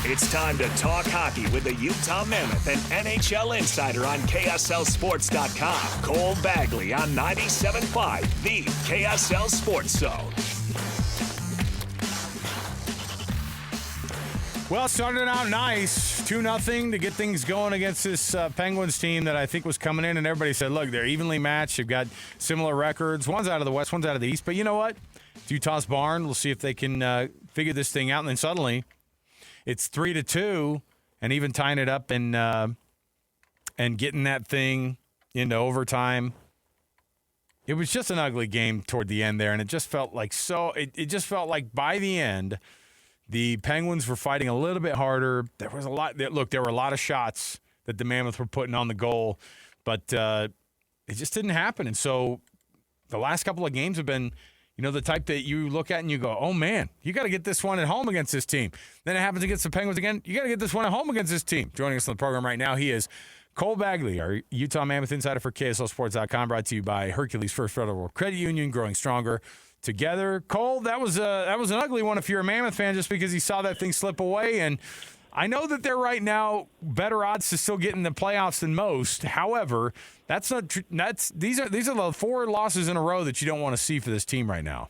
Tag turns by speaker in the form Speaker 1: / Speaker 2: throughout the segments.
Speaker 1: It's time to talk hockey with the Utah Mammoth and NHL insider on KSLSports.com, Cole Bagley on 97.5, the KSL Sports Zone.
Speaker 2: Well, started out nice, 2-0 to get things going against this Penguins team that I think was coming in, and everybody said, look, they're evenly matched. They've got similar records. One's out of the West, one's out of the East. But you know what? It's Utah's barn. We'll see if they can figure this thing out. And then suddenly it's 3-2, and even tying it up and getting that thing into overtime. It was just an ugly game toward the end there, and it just felt like it just felt like by the end – the Penguins were fighting a little bit harder. There was a lot. Look, there were a lot of shots that the Mammoth were putting on the goal, but it just didn't happen. And so the last couple of games have been, the type that you look at and you go, oh, man, you got to get this one at home against this team. Then it happens against the Penguins again. You got to get this one at home against this team. Joining us on the program right now, he is Cole Bagley, our Utah Mammoth insider for KSLSports.com, brought to you by Hercules First Federal Credit Union, growing stronger together. Cole, that was an ugly one if you're a Mammoth fan, just because you saw that thing slip away. And I know that they're right now better odds to still get in the playoffs than most. However, these are the 4 losses in a row that you don't want to see for this team right now.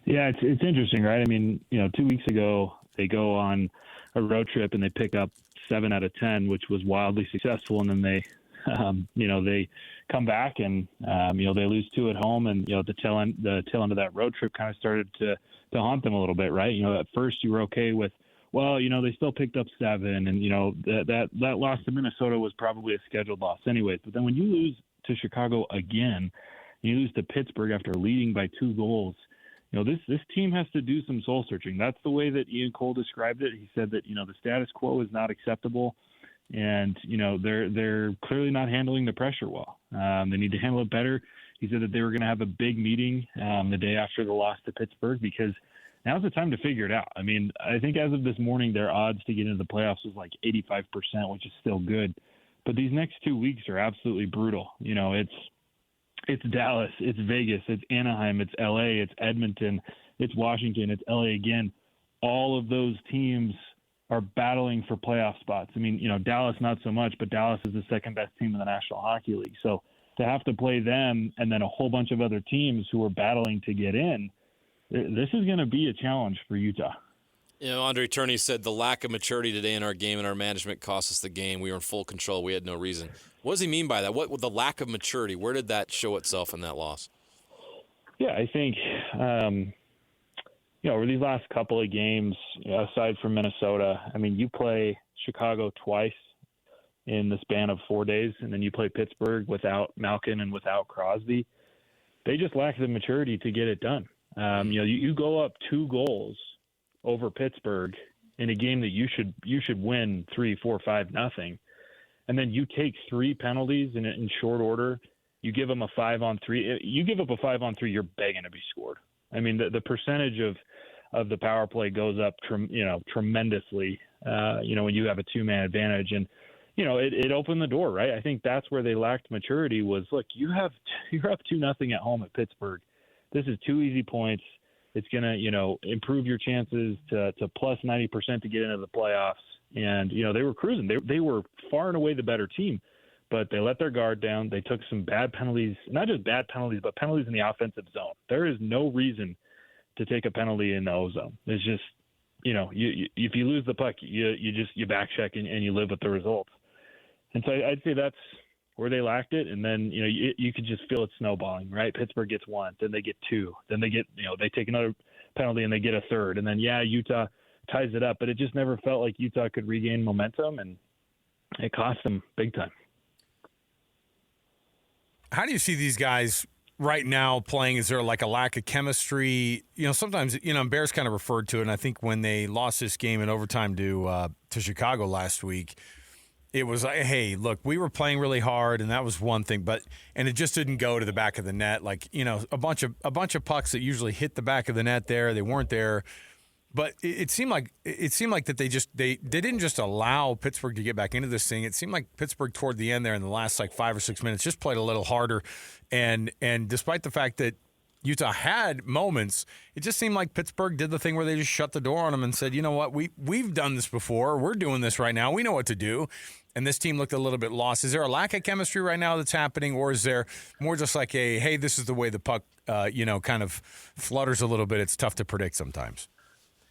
Speaker 3: Yeah, it's interesting, right? I mean, 2 weeks ago they go on a road trip and they pick up 7 out of 10, which was wildly successful, and then they come back and they lose 2 at home, and the tail end of that road trip kind of started to haunt them a little bit, right? At first you were okay with, they still picked up 7, and that loss to Minnesota was probably a scheduled loss anyways. But then when you lose to Chicago again, you lose to Pittsburgh after leading by 2 goals. This team has to do some soul searching. That's the way that Ian Cole described it. He said that the status quo is not acceptable. And, they're clearly not handling the pressure well. They need to handle it better. He said that they were going to have a big meeting the day after the loss to Pittsburgh, because now's the time to figure it out. I mean, I think as of this morning, their odds to get into the playoffs was like 85%, which is still good. But these next 2 weeks are absolutely brutal. It's Dallas, it's Vegas, it's Anaheim, it's LA, it's Edmonton, it's Washington, it's LA again. All of those teams are battling for playoff spots. I mean, Dallas not so much, but Dallas is the second best team in the National Hockey League. So to have to play them and then a whole bunch of other teams who are battling to get in, this is going to be a challenge for Utah.
Speaker 4: Andre Turney said the lack of maturity today in our game and our management cost us the game. We were in full control. We had no reason. What does he mean by that? What the lack of maturity? Where did that show itself in that loss?
Speaker 3: Yeah, I think over these last couple of games, aside from Minnesota, I mean, you play Chicago twice in the span of 4 days, and then you play Pittsburgh without Malkin and without Crosby. They just lack the maturity to get it done. You go up 2 goals over Pittsburgh in a game that you should win 3-4-5-0, and then you take 3 penalties in short order. You give them a 5-on-3. You give up a 5-on-3, you're begging to be scored. I mean, the percentage of the power play goes up tremendously. When you have a 2-man advantage, and it opened the door, right? I think that's where they lacked maturity. Was, look, you're up 2-0 at home at Pittsburgh. This is 2 easy points. It's going to, improve your chances to plus 90% to get into the playoffs. And, they were cruising. They were far and away the better team, but they let their guard down. They took some bad penalties, not just bad penalties, but penalties in the offensive zone. There is no reason to take a penalty in the O zone. It's just, if you lose the puck, you back check and you live with the results. And so I'd say that's where they lacked it. And then, you could just feel it snowballing, right? Pittsburgh gets 1, then they get 2, then they get, they take another penalty and they get a 3rd. And then, Utah ties it up, but it just never felt like Utah could regain momentum, and it cost them big time.
Speaker 2: How do you see these guys right now playing? Is there like a lack of chemistry? Sometimes, Bears kind of referred to it, and I think when they lost this game in overtime to Chicago last week, it was like, hey, look, we were playing really hard, and that was one thing, and it just didn't go to the back of the net. Like, a bunch of pucks that usually hit the back of the net there, they weren't there. But it seemed like that they didn't just allow Pittsburgh to get back into this thing. It seemed like Pittsburgh toward the end there in the last 5 or 6 minutes just played a little harder, and despite the fact that Utah had moments. It just seemed like Pittsburgh did the thing where they just shut the door on them and said, you know what, we've done this before. We're doing this right now. We know what to do. And this team looked a little bit lost. Is there a lack of chemistry right now that's happening, or is there more just like a, hey, this is the way the puck, kind of flutters a little bit? It's tough to predict sometimes.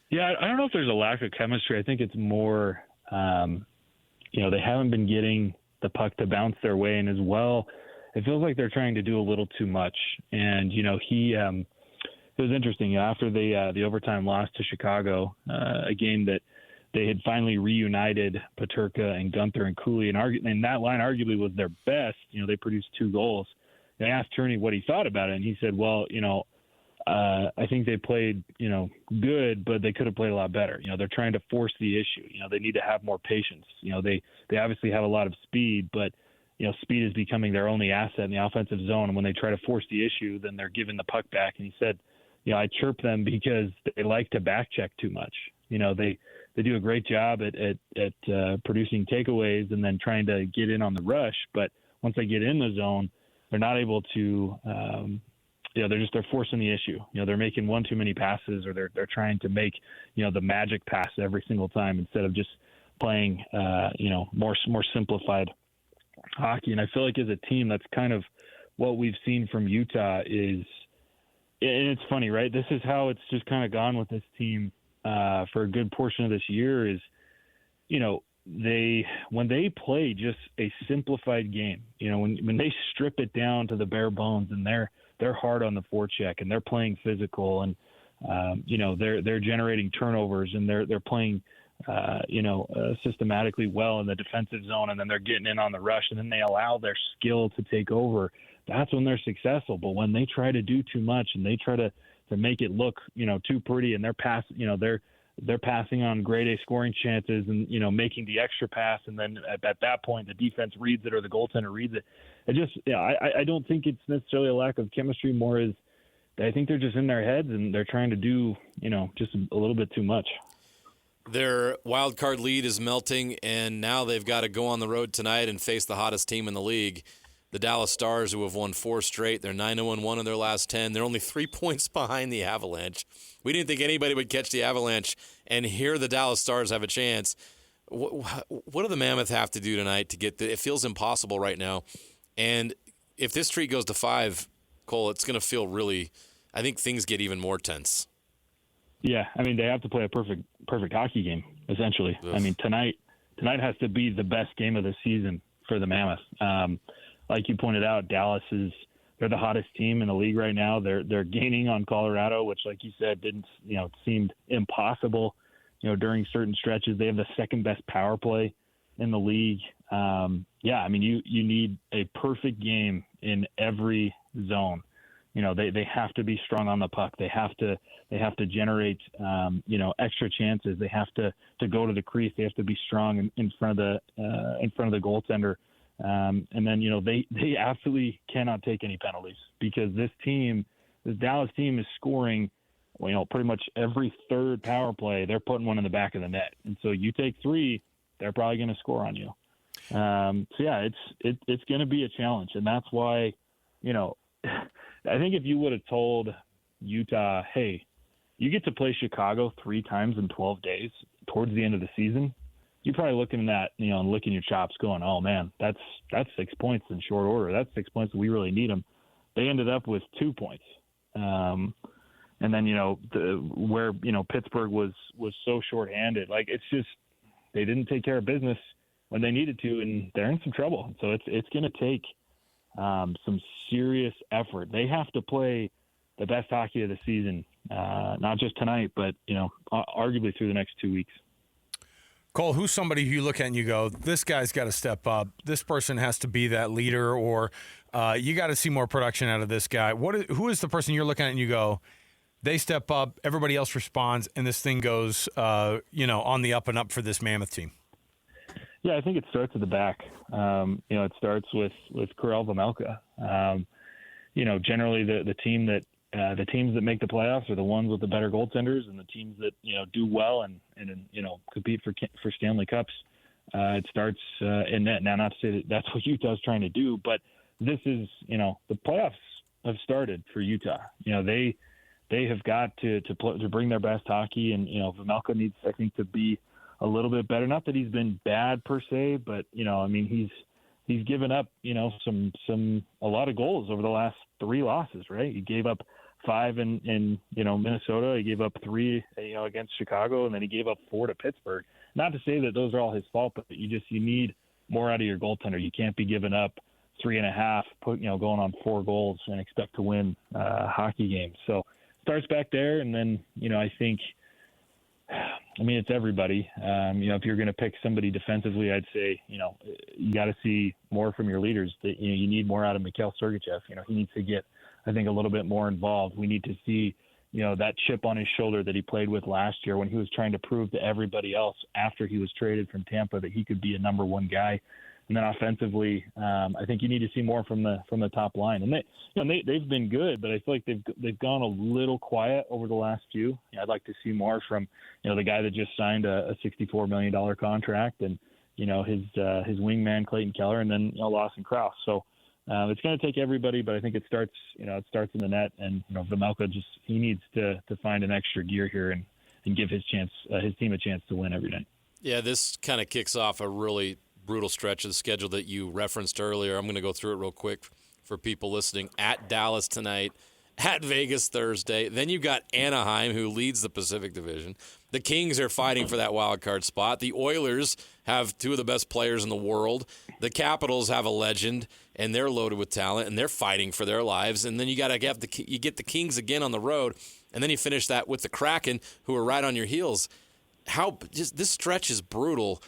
Speaker 3: Yeah, I don't know if there's a lack of chemistry. I think it's more, they haven't been getting the puck to bounce their way, and as well, it feels like they're trying to do a little too much. And, it was interesting. After the overtime loss to Chicago, a game that they had finally reunited Peterka and Gunther and Cooley, and that line arguably was their best. They produced 2 goals. And I asked Turney what he thought about it, and he said, well, I think they played, good, but they could have played a lot better. They're trying to force the issue. They need to have more patience. They obviously have a lot of speed, but speed is becoming their only asset in the offensive zone. And when they try to force the issue, then they're giving the puck back. And he said, I chirp them because they like to back check too much. They do a great job at producing takeaways and then trying to get in on the rush. But once they get in the zone, they're not able to, they're forcing the issue. They're making one too many passes, or they're trying to make, the magic pass every single time instead of just playing, more simplified hockey. And I feel like as a team, that's kind of what we've seen from Utah and it's funny, right? This is how it's just kind of gone with this team for a good portion of this year is, when they play just a simplified game, when they strip it down to the bare bones and they're hard on the forecheck and they're playing physical and, they're generating turnovers and they're playing, systematically well in the defensive zone, and then they're getting in on the rush, and then they allow their skill to take over. That's when they're successful. But when they try to do too much and they try to make it look, too pretty, and they're passing on grade A scoring chances and, making the extra pass, and then at that point the defense reads it or the goaltender reads it. I don't think it's necessarily a lack of chemistry. More is I think they're just in their heads and they're trying to do, just a little bit too much.
Speaker 4: Their wild card lead is melting, and now they've got to go on the road tonight and face the hottest team in the league, the Dallas Stars, who have won 4 straight. They're 9-1 in their last 10. They're only 3 points behind the Avalanche. We didn't think anybody would catch the Avalanche, and here the Dallas Stars have a chance. What do the Mammoth have to do tonight to get it feels impossible right now. And if this streak goes to 5, Cole, it's going to feel really – I think things get even more tense.
Speaker 3: Yeah, they have to play a perfect hockey game, essentially.
Speaker 4: Ugh.
Speaker 3: Tonight has to be the best game of the season for the Mammoth. Like you pointed out, Dallas they're the hottest team in the league right now. They're gaining on Colorado, which, like you said, didn't seemed impossible. During certain stretches, they have the second best power play in the league. You need a perfect game in every zone. They have to be strong on the puck. They have to generate, extra chances. They have to go to the crease. They have to be strong in front of the goaltender. And then, they absolutely cannot take any penalties because this Dallas team is scoring, pretty much every third power play, they're putting one in the back of the net. And so you take 3, they're probably going to score on you. It's going to be a challenge. And that's why, I think if you would have told Utah, hey, you get to play Chicago 3 times in 12 days towards the end of the season, you're probably looking at that, and licking your chops going, oh, man, that's 6 points in short order. That's 6 points. We really need them. They ended up with 2 points. And then, where Pittsburgh was so shorthanded. Like, it's just they didn't take care of business when they needed to, and they're in some trouble. So it's going to take some serious effort. They have to play the best hockey of the season, not just tonight, but, arguably through the next 2 weeks.
Speaker 2: Cole, who's somebody who you look at and you go, this guy's got to step up. This person has to be that leader, or you got to see more production out of this guy. Who is the person you're looking at and you go, they step up, everybody else responds, and this thing goes, on the up and up for this Mammoth team?
Speaker 3: Yeah, I think it starts at the back. It starts with Karel Vejmelka. Generally the teams that make the playoffs are the ones with the better goaltenders, and the teams that do well and compete for Stanley Cups. It starts in net. Now, not to say that that's what Utah's trying to do, but this is the playoffs have started for Utah. They have got to bring their best hockey, and Vejmelka needs, I think, to be a little bit better. Not that he's been bad per se, but he's given up a lot of goals over the last 3 losses. Right, he gave up 5 in Minnesota. He gave up 3 against Chicago, and then he gave up 4 to Pittsburgh. Not to say that those are all his fault, but you need more out of your goaltender. You can't be giving up 3.5, going on 4 goals and expect to win hockey games. So starts back there, and then I think, it's everybody. If you're going to pick somebody defensively, I'd say you got to see more from your leaders. That you need more out of Mikhail Sergachev. He needs to get, I think, a little bit more involved. We need to see that chip on his shoulder that he played with last year when he was trying to prove to everybody else after he was traded from Tampa that he could be a number 1 guy. And then offensively, I think you need to see more from the top line. And they've been good, but I feel like they've gone a little quiet over the last few. I'd like to see more from the guy that just signed a $64 million contract, and his wingman Clayton Keller, and then Lawson Krause. So it's going to take everybody, but I think it starts in the net, and Vejmelka he needs to find an extra gear here and give his team a chance to win every night.
Speaker 4: Yeah, this kind of kicks off a really brutal stretch of the schedule that you referenced earlier. I'm going to go through it real quick for people listening. At Dallas tonight, at Vegas Thursday. Then you've got Anaheim, who leads the Pacific Division. The Kings are fighting for that wild card spot. The Oilers have 2 of the best players in the world. The Capitals have a legend, and they're loaded with talent, and they're fighting for their lives. And then you get the Kings again on the road, and then you finish that with the Kraken, who are right on your heels. This stretch is brutal.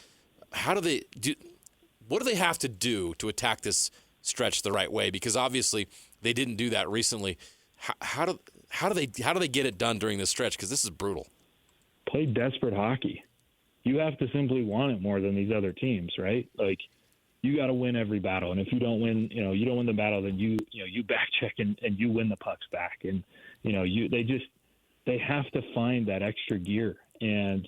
Speaker 4: What do they have to do to attack this stretch the right way? Because obviously they didn't do that recently. How do they get it done during this stretch? Because this is brutal.
Speaker 3: Play desperate hockey. You have to simply want it more than these other teams, right? Like, you got to win every battle, and if you don't win, you don't win the battle, then you back check and you win the pucks back, and they have to find that extra gear, and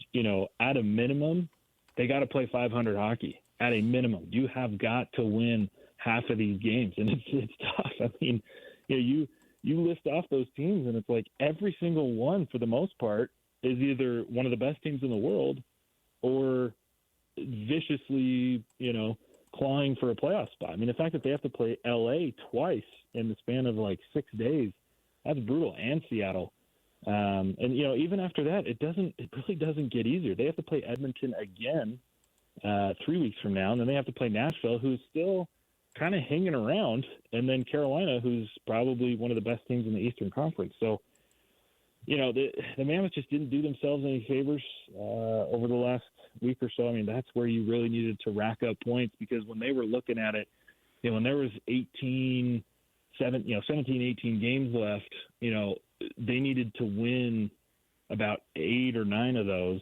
Speaker 3: at a minimum, they got to play 500 hockey. At a minimum, you have got to win half of these games, and it's tough. I mean, you list off those teams, and it's like every single one, for the most part, is either one of the best teams in the world or viciously, clawing for a playoff spot. I mean, the fact that they have to play LA twice in the span of like 6 days, that's brutal, and Seattle. And even after that, it really doesn't get easier. They have to play Edmonton again 3 weeks from now, and then they have to play Nashville, who's still kind of hanging around, and then Carolina, who's probably one of the best teams in the Eastern Conference. So, the Mammoths just didn't do themselves any favors over the last week or so. I mean, that's where you really needed to rack up points, because when they were looking at it, when there was 17, 18 games left, they needed to win about 8 or 9 of those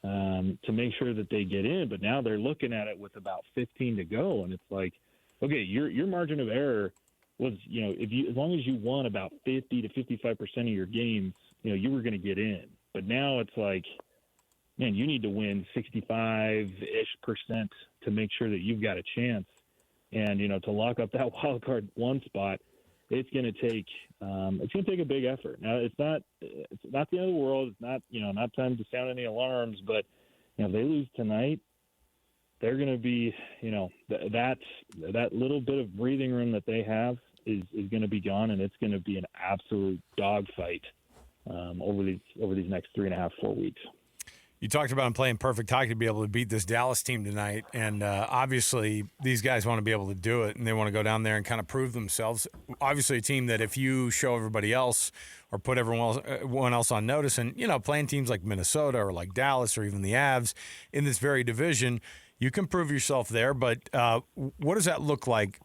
Speaker 3: to make sure that they get in. But now they're looking at it with about 15 to go, and it's like, okay, your margin of error was, as long as you won about 50 to 55% of your games, you were going to get in. But now it's like, man, you need to win 65-ish% to make sure that you've got a chance. And, to lock up that wild card 1 spot, it's going to take a big effort. Now, it's not the end of the world. It's not, not time to sound any alarms, but if they lose tonight, they're going to be, that little bit of breathing room that they have is going to be gone, and it's going to be an absolute dogfight over these next 3.5, 4 weeks.
Speaker 2: You talked about them playing perfect hockey to be able to beat this Dallas team tonight, and obviously these guys want to be able to do it, and they want to go down there and kind of prove themselves. Obviously a team that if you show everybody else or put everyone else on notice, and, playing teams like Minnesota or like Dallas or even the Avs in this very division, you can prove yourself there. But what does that look like?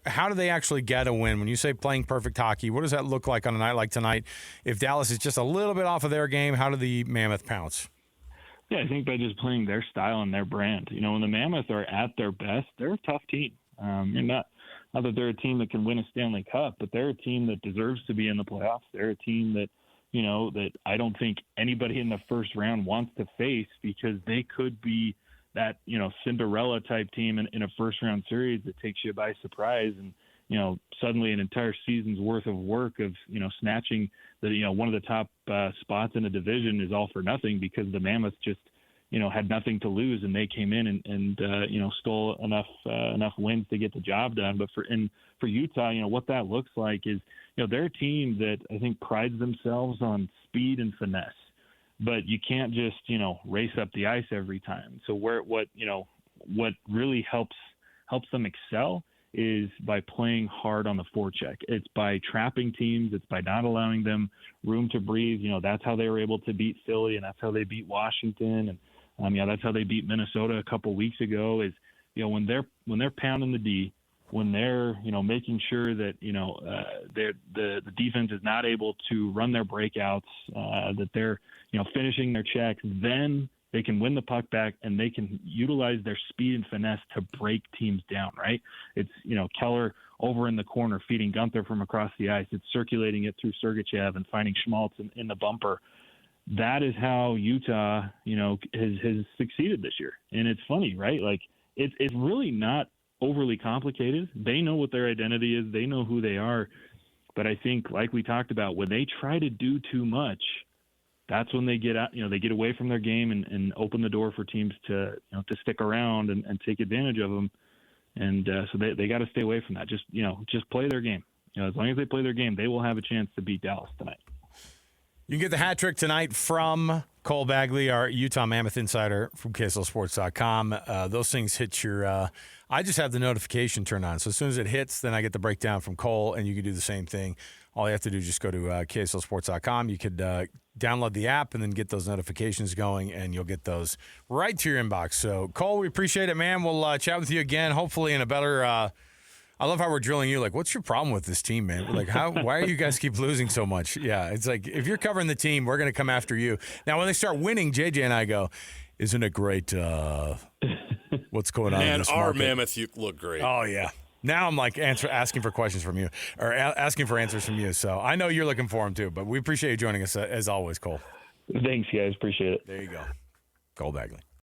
Speaker 2: How do they actually get a win? When you say playing perfect hockey, what does that look like on a night like tonight? If Dallas is just a little bit off of their game, how do the Mammoth pounce?
Speaker 3: Yeah, I think by just playing their style and their brand. When the Mammoth are at their best, they're a tough team. Not that they're a team that can win a Stanley Cup, but they're a team that deserves to be in the playoffs. They're a team that, that I don't think anybody in the first round wants to face, because they could be that, Cinderella type team in a first round series that takes you by surprise. And, suddenly an entire season's worth of work of, snatching one of the top spots in the division is all for nothing because the Mammoth just, had nothing to lose and they came in and stole enough wins to get the job done. But for Utah, what that looks like is, they're a team that I think prides themselves on speed and finesse, but you can't just, race up the ice every time. So what really helps them excel is by playing hard on the forecheck. It's by trapping teams. It's by not allowing them room to breathe. That's how they were able to beat Philly, and that's how they beat Washington, and that's how they beat Minnesota a couple weeks ago. Is when they're pounding the D, when they're making sure that the defense is not able to run their breakouts, that they're finishing their checks, then they can win the puck back and they can utilize their speed and finesse to break teams down, right? It's, Keller over in the corner feeding Gunther from across the ice. It's circulating it through Sergachev and finding Schmaltz in the bumper. That is how Utah, has succeeded this year. And it's funny, right? Like it's really not overly complicated. They know what their identity is. They know who they are. But I think, like we talked about, when they try to do too much, that's when they get out, they get away from their game and open the door for teams to stick around and take advantage of them. And so they got to stay away from that. Just play their game. As long as they play their game, they will have a chance to beat Dallas tonight.
Speaker 2: You can get the hat trick tonight from Cole Bagley, our Utah Mammoth insider from KSLSports.com. Those things hit your I just have the notification turned on. So as soon as it hits, then I get the breakdown from Cole, and you can do the same thing. All you have to do is just go to KSLSports.com. You could download the app and then get those notifications going, and you'll get those right to your inbox. So, Cole, we appreciate it, man. We'll chat with you again, hopefully in a better I love how we're drilling you. Like, what's your problem with this team, man? Like, why are you guys keep losing so much? Yeah, it's like, if you're covering the team, we're going to come after you. Now, when they start winning, JJ and I go, isn't it great what's going on in this market?
Speaker 4: Man, our Mammoth, you look great.
Speaker 2: Oh, yeah. Now I'm like asking for questions from you, or asking for answers from you. So I know you're looking for them too, but we appreciate you joining us as always, Cole.
Speaker 3: Thanks, guys. Appreciate it.
Speaker 2: There you go. Cole Bagley.